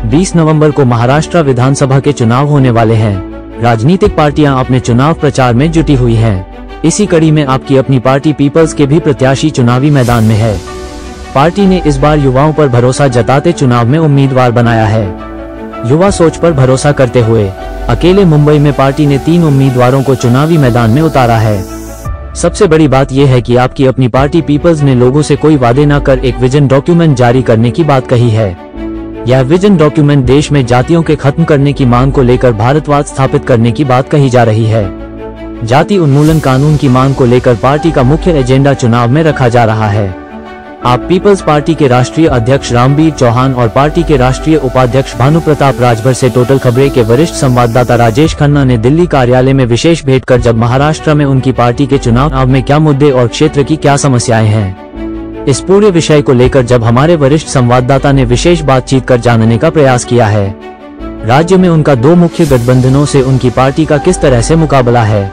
20 नवंबर को महाराष्ट्र विधानसभा के चुनाव होने वाले हैं। राजनीतिक पार्टियां अपने चुनाव प्रचार में जुटी हुई हैं। इसी कड़ी में आपकी अपनी पार्टी पीपल्स के भी प्रत्याशी चुनावी मैदान में है। पार्टी ने इस बार युवाओं पर भरोसा जताते चुनाव में उम्मीदवार बनाया है। युवा सोच पर भरोसा करते हुए अकेले मुंबई में पार्टी ने 3 उम्मीदवारों को चुनावी मैदान में उतारा है। सबसे बड़ी बात यह है कि आपकी अपनी पार्टी पीपल्स ने लोगों से कोई वादे न कर एक विजन डॉक्यूमेंट जारी करने की बात कही है। यह विजन डॉक्यूमेंट देश में जातियों के खत्म करने की मांग को लेकर भारतवाद स्थापित करने की बात कही जा रही है। जाति उन्मूलन कानून की मांग को लेकर पार्टी का मुख्य एजेंडा चुनाव में रखा जा रहा है। आप पीपल्स पार्टी के राष्ट्रीय अध्यक्ष रामवीर चौहान और पार्टी के राष्ट्रीय उपाध्यक्ष भानु प्रताप राजभर से टोटल खबरें के वरिष्ठ संवाददाता राजेश खन्ना ने दिल्ली कार्यालय में विशेष भेंट कर जब महाराष्ट्र में उनकी पार्टी के चुनाव में क्या मुद्दे और क्षेत्र की क्या समस्याएं हैं, इस पूरे विषय को लेकर जब हमारे वरिष्ठ संवाददाता ने विशेष बातचीत कर जानने का प्रयास किया है। राज्य में उनका 2 मुख्य गठबंधनों से उनकी पार्टी का किस तरह से मुकाबला है,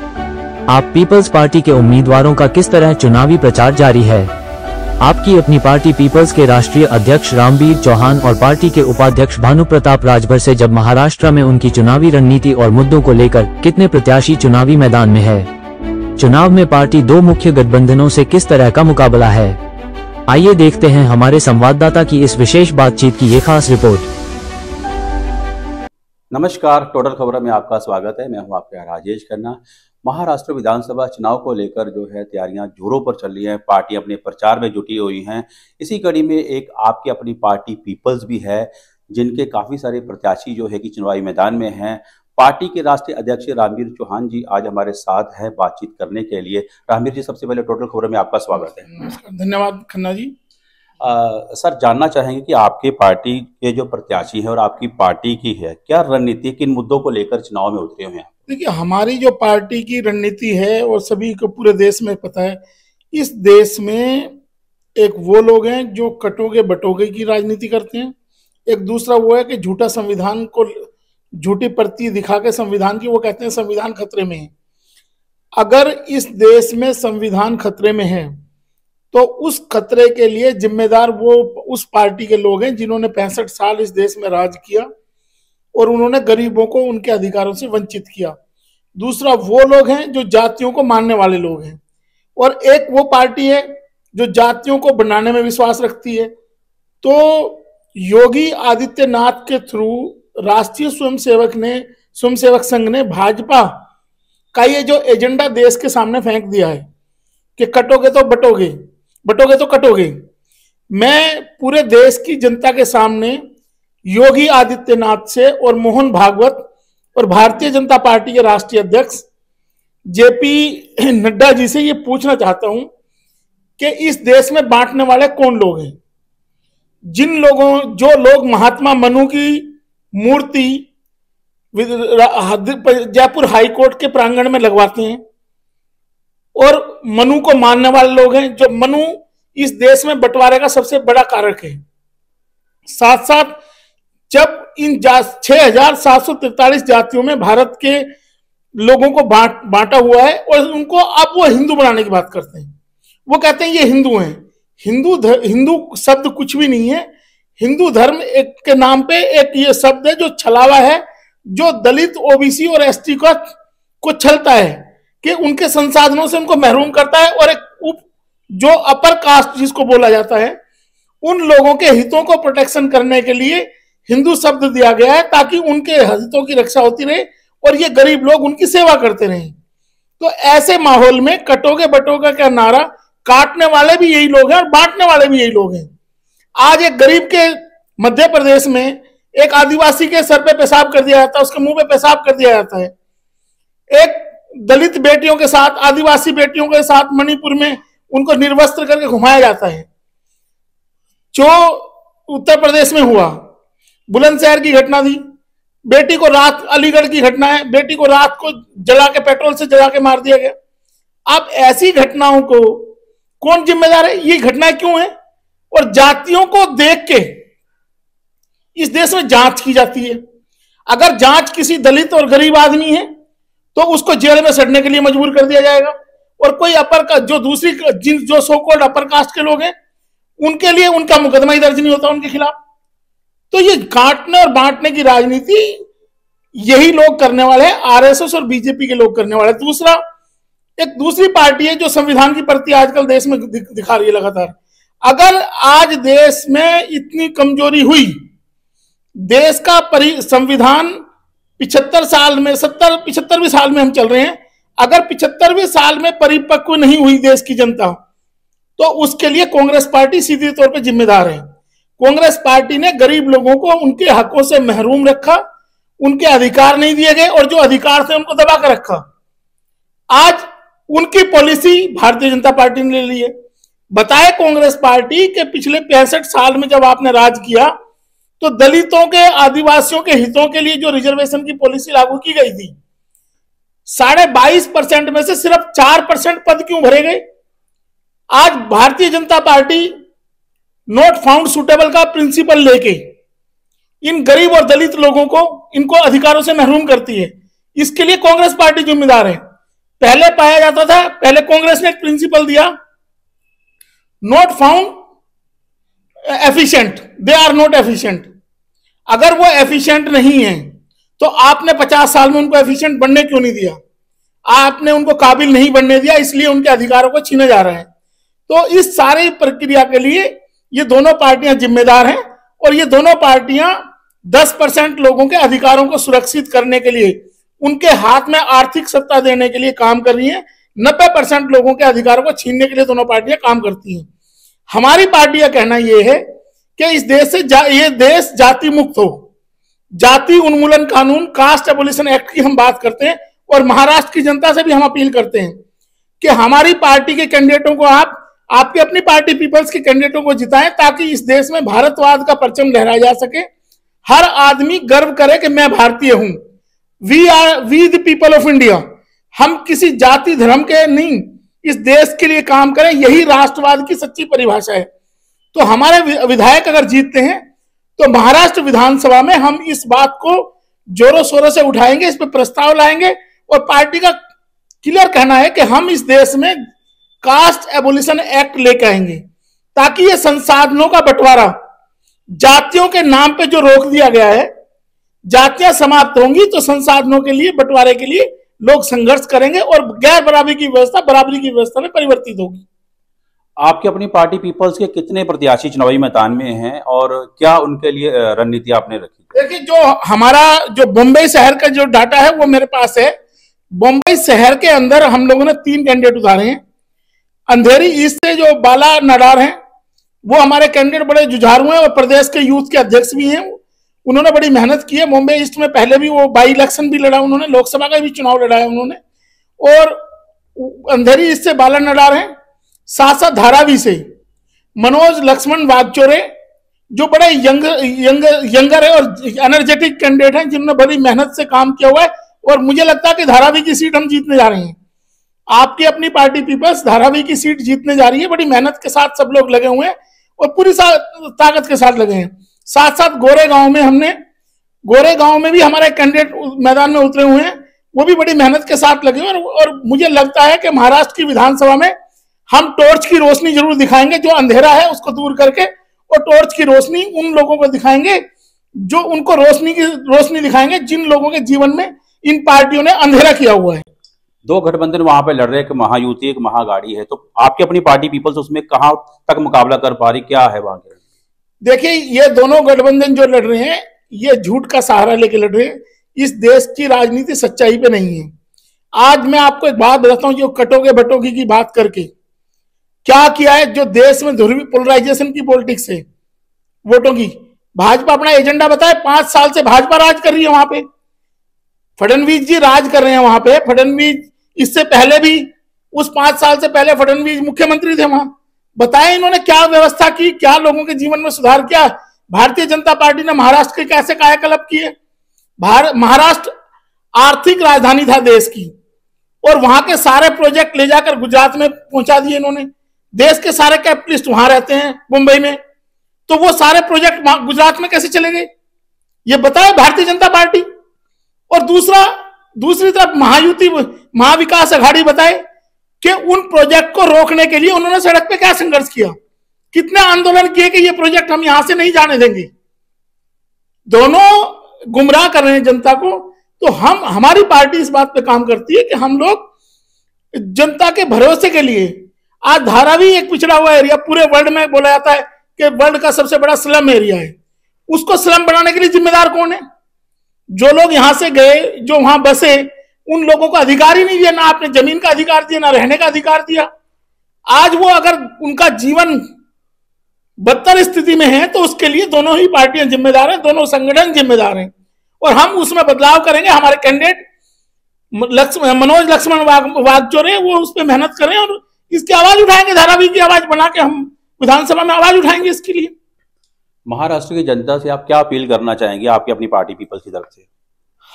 आप पीपल्स पार्टी के उम्मीदवारों का किस तरह चुनावी प्रचार जारी है, आपकी अपनी पार्टी पीपल्स के राष्ट्रीय अध्यक्ष रामवीर चौहान और पार्टी के उपाध्यक्ष भानु प्रताप राजभर से जब महाराष्ट्र में उनकी चुनावी रणनीति और मुद्दों को लेकर कितने प्रत्याशी चुनावी मैदान में है, चुनाव में पार्टी 2 मुख्य गठबंधनों से किस तरह का मुकाबला है। आइए देखते हैं हमारे संवाददाता की इस विशेष बातचीत की ये खास रिपोर्ट। नमस्कार, टोटल खबर में आपका स्वागत है। मैं हूं आपका राजेश खन्ना। महाराष्ट्र विधानसभा चुनाव को लेकर जो है तैयारियां जोरों पर चल रही हैं। पार्टी अपने प्रचार में जुटी हुई हैं। इसी कड़ी में एक आपकी अपनी पार्टी पीपल्स भी है, जिनके काफ़ी सारे प्रत्याशी जो है कि चुनावी मैदान में हैं। पार्टी के राष्ट्रीय अध्यक्ष रामवीर चौहान जी आज हमारे साथ हैं बातचीत करने के लिए। रामवीर जी, सबसे पहले टोटल खबर में आपका स्वागत है। नमस्कार, धन्यवाद खन्ना जी। सर, जानना चाहेंगे कि आपके पार्टी के जो प्रत्याशी हैं और आपकी पार्टी की है क्या रणनीति, किन मुद्दों को लेकर चुनाव में उतरे हुए हैं? देखिए, हमारी जो पार्टी की रणनीति है और सभी को पूरे देश में पता है, इस देश में एक वो लोग हैं जो कटोगे बटोगे की राजनीति करते हैं। एक दूसरा वो है कि झूठा संविधान को झूठी प्रति दिखा के संविधान की, वो कहते हैं संविधान खतरे में है। अगर इस देश में संविधान खतरे में है तो उस खतरे के लिए जिम्मेदार वो उस पार्टी के लोग हैं जिन्होंने 65 साल इस देश में राज किया और उन्होंने गरीबों को उनके अधिकारों से वंचित किया। दूसरा वो लोग हैं जो जातियों को मानने वाले लोग हैं, और एक वो पार्टी है जो जातियों को बनाने में विश्वास रखती है। तो योगी आदित्यनाथ के थ्रू राष्ट्रीय स्वयंसेवक संघ ने भाजपा का ये जो एजेंडा देश के सामने फेंक दिया है कि कटोगे तो बटोगे, बटोगे तो कटोगे। मैं पूरे देश की जनता के सामने योगी आदित्यनाथ से और मोहन भागवत और भारतीय जनता पार्टी के राष्ट्रीय अध्यक्ष जेपी नड्डा जी से ये पूछना चाहता हूं कि इस देश में बांटने वाले कौन लोग हैं। जो लोग महात्मा मनु की मूर्ति जयपुर हाईकोर्ट के प्रांगण में लगवाते हैं और मनु को मानने वाले लोग हैं, जो मनु इस देश में बंटवारे का सबसे बड़ा कारक है। साथ साथ जब इन 6,743 जातियों में भारत के लोगों को बांटा हुआ है और उनको अब वो हिंदू बनाने की बात करते हैं। वो कहते हैं ये हिंदू हैं। हिंदू शब्द कुछ भी नहीं है। हिंदू धर्म एक के नाम पे एक ये शब्द है जो छलावा है, जो दलित, ओबीसी और एसटी को छलता है कि उनके संसाधनों से उनको महरूम करता है, और एक जो अपर कास्ट जिसको बोला जाता है, उन लोगों के हितों को प्रोटेक्शन करने के लिए हिंदू शब्द दिया गया है ताकि उनके हितों की रक्षा होती रहे और ये गरीब लोग उनकी सेवा करते रहे। तो ऐसे माहौल में कटोगे बटोगे का नारा काटने वाले भी यही लोग हैं और बांटने वाले भी यही लोग हैं। आज एक गरीब के मध्य प्रदेश में एक आदिवासी के सर पे पेशाब कर दिया जाता है, उसके मुंह पे पेशाब कर दिया जाता है। एक दलित बेटियों के साथ, आदिवासी बेटियों के साथ मणिपुर में उनको निर्वस्त्र करके घुमाया जाता है। जो उत्तर प्रदेश में हुआ, बुलंदशहर की घटना थी, बेटी को रात, अलीगढ़ की घटना है, बेटी को रात को जला के, पेट्रोल से जला के मार दिया गया। अब ऐसी घटनाओं को कौन जिम्मेदार है? ये घटनाएं क्यों है? और जातियों को देख के इस देश में जांच की जाती है। अगर जांच किसी दलित और गरीब आदमी है तो उसको जेल में सड़ने के लिए मजबूर कर दिया जाएगा, और कोई अपर का जो सो कॉल्ड अपर कास्ट के लोग हैं उनके लिए उनका मुकदमा ही दर्ज नहीं होता उनके खिलाफ। तो तो ये काटने और बांटने की राजनीति यही लोग करने वाले हैं, आरएसएस और बीजेपी के लोग करने वाले हैं। दूसरा, एक दूसरी पार्टी है जो संविधान की प्रति आजकल देश में दिखा रही है लगातार। अगर आज देश में इतनी कमजोरी हुई, देश का संविधान 75 साल में 75वें साल में हम चल रहे हैं, अगर 75वें साल में परिपक्व नहीं हुई देश की जनता, तो उसके लिए कांग्रेस पार्टी सीधे तौर पर जिम्मेदार है। कांग्रेस पार्टी ने गरीब लोगों को उनके हकों से महरूम रखा, उनके अधिकार नहीं दिए गए और जो अधिकार थे उनको दबा कर रखा। आज उनकी पॉलिसी भारतीय जनता पार्टी ने ले ली है। बताए कांग्रेस पार्टी के पिछले 65 साल में जब आपने राज किया तो दलितों के, आदिवासियों के हितों के लिए जो रिजर्वेशन की पॉलिसी लागू की गई थी, 22.5% में से सिर्फ 4% पद क्यों भरे गए? आज Bharatiya Janata party not found suitable का प्रिंसिपल लेके इन गरीब और दलित लोगों को, इनको अधिकारों से महरूम करती है। इसके लिए कांग्रेस पार्टी जिम्मेदार है। पहले पाया जाता था, पहले कांग्रेस ने एक प्रिंसिपल दिया, not found efficient, they are not efficient. अगर वो एफिशिएंट नहीं है तो आपने 50 साल में उनको एफिशिएंट बनने क्यों नहीं दिया? आपने उनको काबिल नहीं बनने दिया, इसलिए उनके अधिकारों को छीने जा रहे हैं। तो इस सारी प्रक्रिया के लिए ये दोनों पार्टियां जिम्मेदार हैं और ये दोनों पार्टियां 10% लोगों के अधिकारों को सुरक्षित करने के लिए, उनके हाथ में आर्थिक सत्ता देने के लिए काम कर रही हैं। 90% लोगों के अधिकारों को छीनने के लिए दोनों पार्टियां काम करती हैं। हमारी पार्टी का कहना यह है कि इस देश से ये देश जाति मुक्त हो। जाति उन्मूलन कानून, कास्ट एबोलिशन एक्ट की हम बात करते हैं और महाराष्ट्र की जनता से भी हम अपील करते हैं कि हमारी पार्टी के कैंडिडेटों को आपके अपनी पार्टी पीपल्स के कैंडिडेटों को जिताएं, ताकि इस देश में भारतवाद का परचम लहराया जा सके। हर आदमी गर्व करे कि मैं भारतीय हूं। We the people of India. हम किसी जाति धर्म के नहीं, इस देश के लिए काम करें, यही राष्ट्रवाद की सच्ची परिभाषा है। तो हमारे विधायक अगर जीतते हैं तो महाराष्ट्र विधानसभा में हम इस बात को जोरों शोरों से उठाएंगे, इस पर प्रस्ताव लाएंगे और पार्टी का क्लियर कहना है कि हम इस देश में कास्ट एबोलिशन एक्ट लेकर आएंगे, ताकि ये संसाधनों का बंटवारा, जातियों के नाम पे जो रोक दिया गया है, जातियां समाप्त होंगी तो संसाधनों के लिए, बंटवारे के लिए लोग संघर्ष करेंगे और गैर बराबरी की व्यवस्था बराबरी की व्यवस्था में परिवर्तित होगी। आपकी अपनी पार्टी पीपल्स के कितने प्रत्याशी चुनावी मैदान में हैं और क्या उनके लिए रणनीति आपने रखी? देखिए, जो हमारा जो बम्बई शहर का जो डाटा है वो मेरे पास है। बम्बई शहर के अंदर हम लोगों ने 3 कैंडिडेट उतारे हैं। अंधेरी ईस्ट से जो बाला नडार हैं, वो हमारे कैंडिडेट बड़े जुझारू हैं और प्रदेश के यूथ के अध्यक्ष भी हैं। उन्होंने बड़ी मेहनत की है। मुंबई ईस्ट में पहले भी वो बाई इलेक्शन भी लड़ा उन्होंने, लोकसभा का भी चुनाव लड़ा है उन्होंने। और अंधेरी ईस्ट से बाला नडार हैं। साथ साथ धारावी से मनोज लक्ष्मण वागचौरे, जो बड़े यंगर है और एनर्जेटिक कैंडिडेट हैं, जिन्होंने बड़ी मेहनत से काम किया हुआ है। और मुझे लगता है कि धारावी की सीट हम जीतने जा रहे हैं। आपकी अपनी पार्टी पीपल्स धारावी की सीट जीतने जा रही है। बड़ी मेहनत के साथ सब लोग लगे हुए हैं और पूरी ताकत के साथ लगे हैं। साथ साथ गोरेगांव में भी हमारे कैंडिडेट मैदान में उतरे हुए हैं, वो भी बड़ी मेहनत के साथ लगे हुए हैं। और मुझे लगता है कि महाराष्ट्र की विधानसभा में हम टॉर्च की रोशनी जरूर दिखाएंगे, जो अंधेरा है उसको दूर करके, और टॉर्च की रोशनी उन लोगों को दिखाएंगे जो उनको रोशनी दिखाएंगे जिन लोगों के जीवन में इन पार्टियों ने अंधेरा किया हुआ है। 2 गठबंधन वहां पे लड़ रहे हैं, एक महायुति एक महागाड़ी है, तो आपकी अपनी पार्टी पीपल्स उसमें कहां तक मुकाबला कर पा रही, क्या है वहां के? देखिए, ये दोनों गठबंधन जो लड़ रहे हैं, ये झूठ का सहारा लेके लड़ रहे हैं। इस देश की राजनीति सच्चाई पे नहीं है। आज मैं आपको एक बात बताता हूं, जो कटोगे बटोगी की बात करके क्या किया है, जो देश में ध्रुवीय पोलराइजेशन की पॉलिटिक्स है, वोटों की। भाजपा अपना एजेंडा बताए, 5 साल से भाजपा राज कर रही है वहां पे। फडणवीस जी राज कर रहे हैं वहां पे। फडणवीस इससे पहले भी, उस 5 साल से पहले फडणवीस मुख्यमंत्री थे वहां। बताएं इन्होंने क्या व्यवस्था की, क्या लोगों के जीवन में सुधार किया। भारतीय जनता पार्टी ने महाराष्ट्र के कैसे कायाकल्प किए। महाराष्ट्र आर्थिक राजधानी था देश की, और वहां के सारे प्रोजेक्ट ले जाकर गुजरात में पहुंचा दिए इन्होंने। देश के सारे कैपिटलिस्ट वहां रहते हैं मुंबई में, तो वो सारे प्रोजेक्ट गुजरात में कैसे चले गए, ये बताए भारतीय जनता पार्टी। और दूसरी तरफ महायुति, महाविकास अघाड़ी बताए कि उन प्रोजेक्ट को रोकने के लिए उन्होंने सड़क पे क्या संघर्ष किया, कितने आंदोलन किए कि ये प्रोजेक्ट हम यहां से नहीं जाने देंगे। दोनों गुमराह कर रहे हैं जनता को। तो हमारी पार्टी इस बात पे काम करती है कि हम लोग जनता के भरोसे के लिए, आज धारावी एक पिछड़ा हुआ एरिया पूरे वर्ल्ड में बोला जाता है कि वर्ल्ड का सबसे बड़ा स्लम एरिया है, उसको स्लम बनाने के लिए जिम्मेदार कौन है? जो लोग यहां से गए, जो वहां बसे, उन लोगों को अधिकार ही नहीं दिया, ना आपने जमीन का अधिकार दिया, ना रहने का अधिकार दिया। आज वो अगर उनका जीवन बदतर स्थिति में है तो उसके लिए दोनों ही पार्टियां जिम्मेदार हैं, दोनों संगठन जिम्मेदार हैं, और हम उसमें बदलाव करेंगे। हमारे कैंडिडेट मनोज लक्ष्मण वाघ जो रहे वो उस पर मेहनत करें और इसकी आवाज उठाएंगे, धारावी की आवाज बना के हम विधानसभा में आवाज उठाएंगे इसके लिए। महाराष्ट्र की जनता से आप क्या अपील करना चाहेंगे आपकी अपनी पार्टी पीपल्स की तरफ से?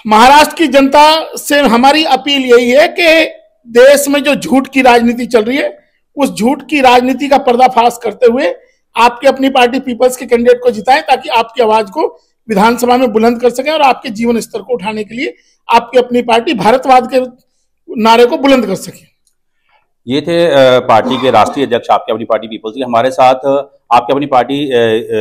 महाराष्ट्र की जनता से हमारी अपील यही है कि देश में जो झूठ की राजनीति चल रही है, उस झूठ की राजनीति का पर्दाफाश करते हुए आपके अपनी पार्टी पीपल्स के कैंडिडेट को जिताएं, ताकि आपकी आवाज को विधानसभा में बुलंद कर सकें और आपके जीवन स्तर को उठाने के लिए आपकी अपनी पार्टी भारतवाद के नारे को बुलंद कर सके। ये थे पार्टी के राष्ट्रीय अध्यक्ष आपकी अपनी पार्टी पीपल्स के। हमारे साथ आपकी अपनी पार्टी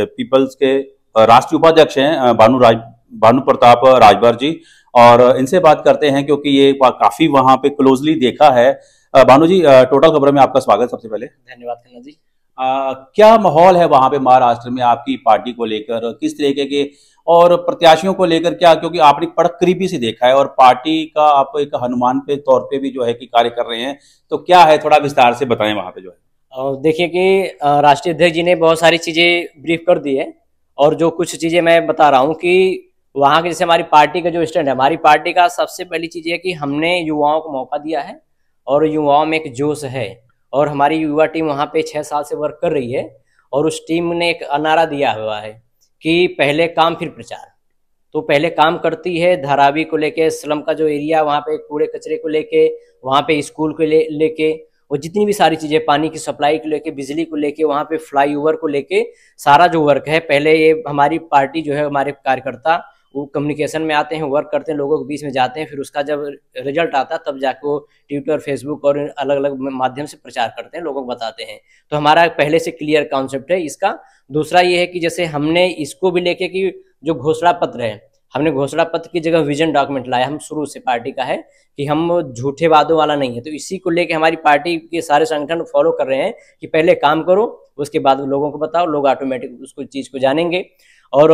पीपल्स के राष्ट्रीय उपाध्यक्ष हैं भानु प्रताप राजभर जी, और इनसे बात करते हैं क्योंकि ये काफी वहां पे क्लोजली देखा है। भानु जी, टोटल खबर में आपका स्वागत। सबसे पहले धन्यवाद खन्ना जी। क्या माहौल है वहां पे महाराष्ट्र में आपकी पार्टी को लेकर, किस तरीके के और प्रत्याशियों को लेकर क्या, क्योंकि आपने बड़ा करीबी से देखा है और पार्टी का आप एक हनुमान पे तौर पे भी जो है कि कार्य कर रहे हैं, तो क्या है थोड़ा विस्तार से बताएं वहां पे जो है। देखिए कि राष्ट्रीय अध्यक्ष जी ने बहुत सारी चीजें ब्रीफ कर दी है, और जो कुछ चीजें मैं बता रहा हूँ कि वहाँ के जैसे हमारी पार्टी का जो स्टैंड है, हमारी पार्टी का सबसे पहली चीज है कि हमने युवाओं को मौका दिया है और युवाओं में एक जोश है, और हमारी युवा टीम वहाँ पे 6 साल से वर्क कर रही है, और उस टीम ने एक नारा दिया हुआ है कि पहले काम फिर प्रचार। तो पहले काम करती है धारावी को लेके, स्लम का जो एरिया वहाँ पे कूड़े कचरे को लेके, वहाँ पे स्कूल को लेके, और जितनी भी सारी चीजें, पानी की सप्लाई को लेके, बिजली को लेके, वहाँ पे फ्लाईओवर को लेके सारा जो वर्क है, पहले ये हमारी पार्टी जो है, हमारे कार्यकर्ता वो कम्युनिकेशन में आते हैं, वर्क करते हैं, लोगों के बीच में जाते हैं, फिर उसका जब रिजल्ट आता है तब जाके वो ट्विटर, फेसबुक और अलग अलग माध्यम से प्रचार करते हैं, लोगों को बताते हैं। तो हमारा पहले से क्लियर कॉन्सेप्ट है इसका। दूसरा ये है कि जैसे हमने इसको भी लेके कि जो घोषणा पत्र है, हमने घोषणा पत्र की जगह विजन डॉक्यूमेंट लाया। हम शुरू से पार्टी का है कि हम झूठे वादों वाला नहीं है, तो इसी को लेके हमारी पार्टी के सारे संगठन फॉलो कर रहे हैं कि पहले काम करो, उसके बाद लोगों को बताओ, लोग ऑटोमेटिक उसको चीज को जानेंगे। और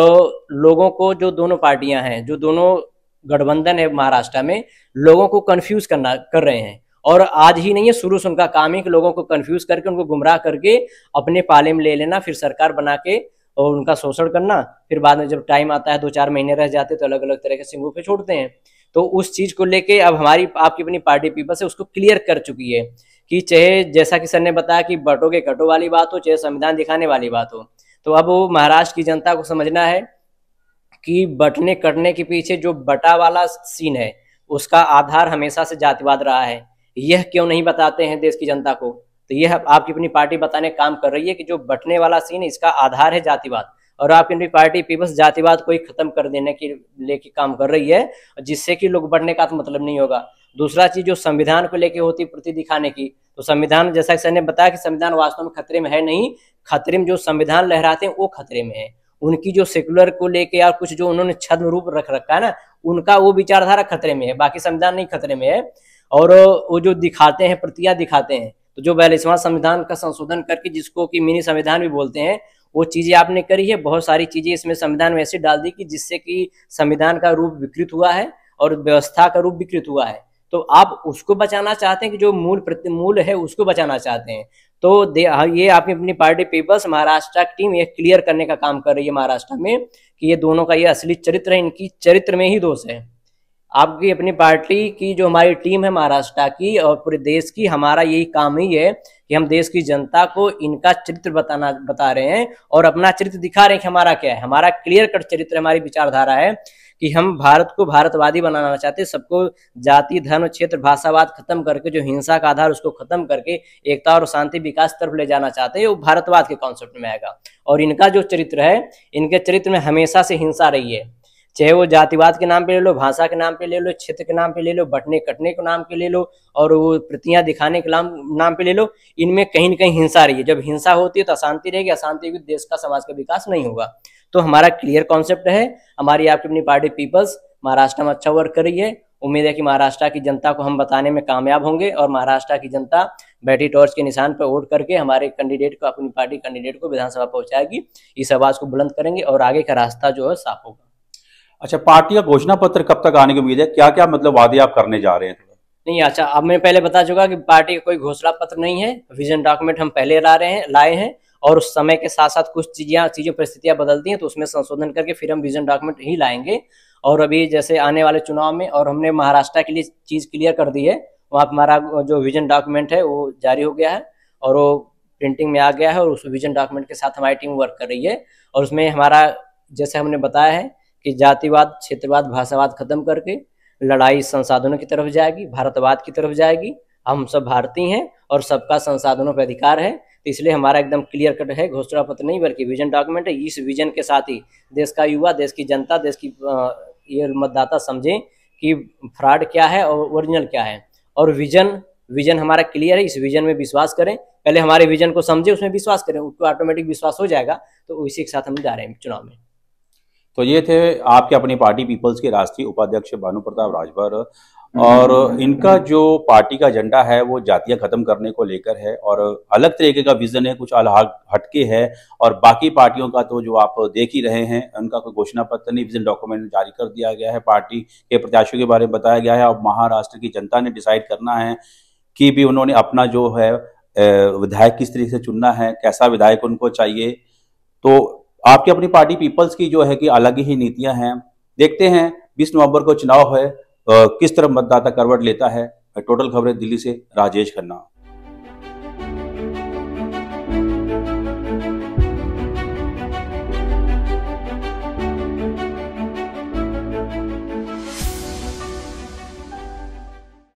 लोगों को, जो दोनों पार्टियां हैं, जो दोनों गठबंधन है महाराष्ट्र में, लोगों को कंफ्यूज कर रहे हैं, और आज ही नहीं है, शुरू से उनका काम है कि लोगों को कंफ्यूज करके, उनको गुमराह करके अपने पाले में ले लेना, फिर सरकार बना के और उनका शोषण करना, फिर बाद में जब टाइम आता है 2-4 महीने रह जाते तो अलग अलग तरह के सिंगों पे छोड़ते हैं। तो उस चीज को लेके अब हमारी आपकी अपनी पार्टी पीपल्स है उसको क्लियर कर चुकी है कि चाहे जैसा कि सर ने बताया कि बटोगे कटो वाली बात हो, चाहे संविधान दिखाने वाली बात हो, तो अब वो महाराष्ट्र की जनता को समझना है कि बटने कटने के पीछे जो बटा वाला सीन है उसका आधार हमेशा से जातिवाद रहा है। यह क्यों नहीं बताते हैं देश की जनता को? तो यह आपकी अपनी पार्टी बताने काम कर रही है कि जो बटने वाला सीन है इसका आधार है जातिवाद, और आपकी अपनी पार्टी पीपल्स जातिवाद को ही खत्म कर देने के लेके काम कर रही है, जिससे कि लोग बढ़ने का तो मतलब नहीं होगा। दूसरा चीज जो संविधान को लेके होती प्रति दिखाने की, तो संविधान, जैसा कि सर ने बताया कि संविधान वास्तव में खतरे में है नहीं, खतरे में जो संविधान लहराते हैं वो खतरे में है। उनकी जो सेकुलर को लेके या कुछ जो उन्होंने छद्म रूप रख रखा है ना, उनका वो विचारधारा खतरे में है, बाकी संविधान नहीं खतरे में है। और वो जो दिखाते हैं, प्रतियां दिखाते हैं, तो जो 42वां संविधान का संशोधन करके, जिसको कि मिनी संविधान भी बोलते हैं, वो चीजें आपने करी है। बहुत सारी चीजें इसमें संविधान में ऐसी डाल दी कि जिससे कि संविधान का रूप विकृत हुआ है और व्यवस्था का रूप विकृत हुआ है। तो आप उसको बचाना चाहते हैं कि जो मूल है उसको बचाना चाहते हैं। तो ये आपकी अपनी पार्टी पीपल्स महाराष्ट्र की टीम ये क्लियर करने का काम कर रही है महाराष्ट्र में कि ये दोनों का ये असली चरित्र है, इनकी चरित्र में ही दोष है। आपकी अपनी पार्टी की जो हमारी टीम है महाराष्ट्र की और पूरे देश की, हमारा यही काम ही है कि हम देश की जनता को इनका चरित्र बता रहे हैं और अपना चरित्र दिखा रहे हैं कि हमारा क्या है। हमारा क्लियर कट चरित्र, हमारी विचारधारा है कि हम भारत को भारतवादी बनाना चाहते हैं, सबको जाति, धर्म, क्षेत्र, भाषावाद खत्म करके, जो हिंसा का आधार उसको खत्म करके एकता और शांति विकास तरफ ले जाना चाहते हैं। वो भारतवाद के कॉन्सेप्ट में आएगा। और इनका जो चरित्र है, इनके चरित्र में हमेशा से हिंसा रही है, चाहे वो जातिवाद के नाम पे ले लो, भाषा के नाम पे ले लो, क्षेत्र के नाम पे ले लो, बटने कटने के नाम पे ले लो, और वो प्रतियां दिखाने के नाम पे ले लो, इनमें कहीं न कहीं हिंसा रही है। जब हिंसा होती है तो अशांति रहेगी, अशांति होगी देश का, समाज का विकास नहीं होगा। तो हमारा क्लियर कॉन्सेप्ट है, हमारी आपकी अपनी पार्टी पीपल्स महाराष्ट्र में अच्छा वर्क कर रही है। उम्मीद है कि महाराष्ट्र की जनता को हम बताने में कामयाब होंगे और महाराष्ट्र की जनता बैटरी टॉर्च के निशान पर वोट करके हमारे कैंडिडेट को, अपनी पार्टी कैंडिडेट को विधानसभा पहुंचाएगी। इस आवाज को बुलंद करेंगे और आगे का रास्ता जो है साफ होगा। अच्छा, पार्टी का घोषणा पत्र कब तक आने की उम्मीद है? क्या क्या मतलब वादे आप करने जा रहे हैं? नहीं, अच्छा, अब मैं पहले बता चुका कि पार्टी का कोई घोषणा पत्र नहीं है। विजन डॉक्यूमेंट हम पहले लाए हैं और उस समय के साथ साथ कुछ चीजें परिस्थितियां बदलती हैं तो उसमें संशोधन करके फिर हम विजन डॉक्यूमेंट ही लाएंगे। और अभी जैसे आने वाले चुनाव में और हमने महाराष्ट्र के लिए चीज क्लियर कर दी है, वहाँ पर हमारा जो विजन डॉक्यूमेंट है वो जारी हो गया है और वो प्रिंटिंग में आ गया है और उस विजन डॉक्यूमेंट के साथ हमारी टीम वर्क कर रही है। और उसमें हमारा, जैसे हमने बताया है कि जातिवाद, क्षेत्रवाद, भाषावाद खत्म करके लड़ाई संसाधनों की तरफ जाएगी, भारतवाद की तरफ जाएगी। हम सब भारतीय हैं और सबका संसाधनों पर अधिकार है, तो इसलिए हमारा एकदम क्लियर कट है, घोषणा पत्र नहीं बल्कि विजन डॉक्यूमेंट है। इस विजन के साथ ही देश का युवा, देश की जनता, देश की ये मतदाता समझें कि फ्रॉड क्या है और ओरिजिनल क्या है। और विजन हमारा क्लियर है, इस विजन में विश्वास करें। पहले हमारे विजन को समझे, उसमें विश्वास करें, उसको ऑटोमेटिक विश्वास हो जाएगा। तो इसी के साथ हम जा रहे हैं चुनाव में। तो ये थे आपके अपनी पार्टी पीपल्स के राष्ट्रीय उपाध्यक्ष भानु प्रताप राजभर, और इनका जो पार्टी का एजेंडा है वो जातियां खत्म करने को लेकर है और अलग तरीके का विजन है, कुछ अलग हटके है। और बाकी पार्टियों का तो जो आप देख ही रहे हैं, उनका कोई घोषणा पत्र नहीं, विजन डॉक्यूमेंट जारी कर दिया गया है, पार्टी के प्रत्याशियों के बारे में बताया गया है। और महाराष्ट्र की जनता ने डिसाइड करना है कि भी उन्होंने अपना जो है विधायक किस तरीके से चुनना है, कैसा विधायक उनको चाहिए। तो आपकी अपनी पार्टी पीपल्स की जो है कि अलग ही नीतियां हैं। देखते हैं 20 नवंबर को चुनाव है, किस तरह मतदाता करवट लेता है। टोटल खबरें दिल्ली से राजेश खन्ना।